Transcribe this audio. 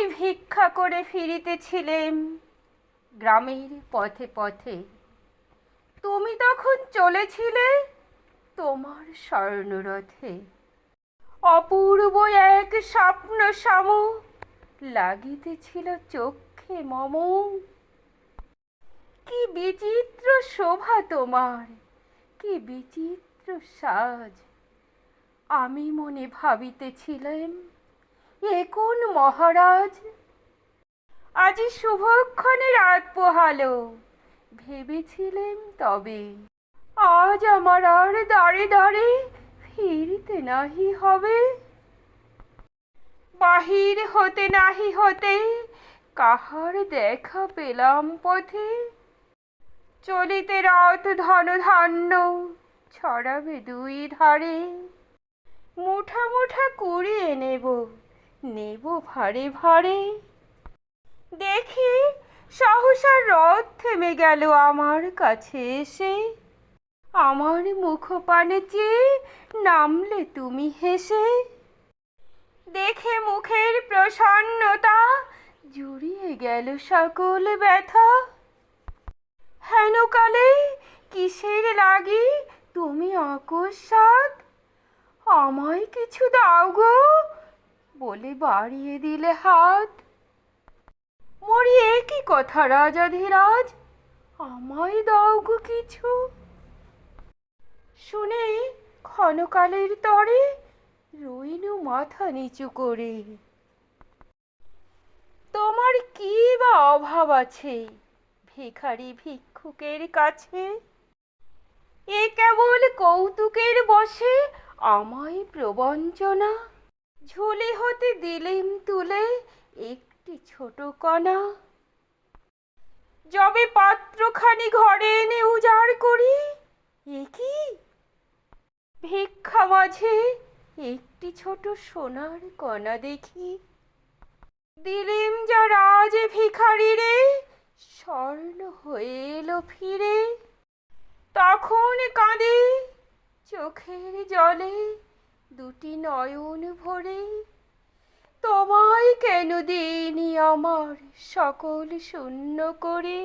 আমি ভিক্ষা করে ফিরিতেছিলেম গ্রামের পথে পথে। তুমি তখন চলেছিলে তোমার স্বর্ণরথে। অপূর্ব এক স্বপ্ন সম লাগিতেছিল চক্ষে মম। কি বিচিত্র শোভা তোমার, কি বিচিত্র সাজ। আমি মনে ভাবিতেছিলেম এ কোন মহারাজ। আজি শুভক্ষণে রাত পোহালো, ভেবেছিলেম তবে আজ আমার আর দাঁড়ে দাঁড়ে ফিরিতে নাহি হবে। বাহির হতে নাহি হতে কাহার দেখা পেলাম পথে। চলিতে রথ ধন ধান্য ছড়াবে দুই ধারে। মুঠা মুঠা কুড়িয়ে নেব, নেব ভারে ভারে। দেখি সহসা রথ থেমে গেল আমার কাছে এসে। আমার মুখপানে চেয়ে নামলে তুমি হেসে। দেখে মুখের প্রসন্নতা জুড়িয়ে গেল সকল ব্যথা। হেন কালে কিসের লাগি তুমি অকস্মাৎ আমায় কিছু দাও গো বলে বাড়িয়ে দিলে হাত। মরি এ কি কথা রাজাধিরাজ, আমায় দাও গো কিছু। শুনে ক্ষণকালের তরে রইনু মাথা নিচু করে। তোমার কি বা অভাব আছে ভিখারি ভিক্ষুকের কাছে? এ কেবল কৌতুকের বশে আমায় প্রবঞ্চনা। ঝুলি হতে দিলেম তুলে একটি ছোট কণা। যবে পাত্রখানি ঘরে এনে উজাড় করি, এ কি ভিক্ষা মাঝে একটি ছোট সোনার কণা দেখি। দিলেম যা রাজ ভিখারি রে, স্বর্ণ হয়ে এলো ফিরে। তখন কাঁদে চোখের জলে দুটি নয়ন ভরে। তোমায় কেন দিইনি আমার সকল শূন্য করে।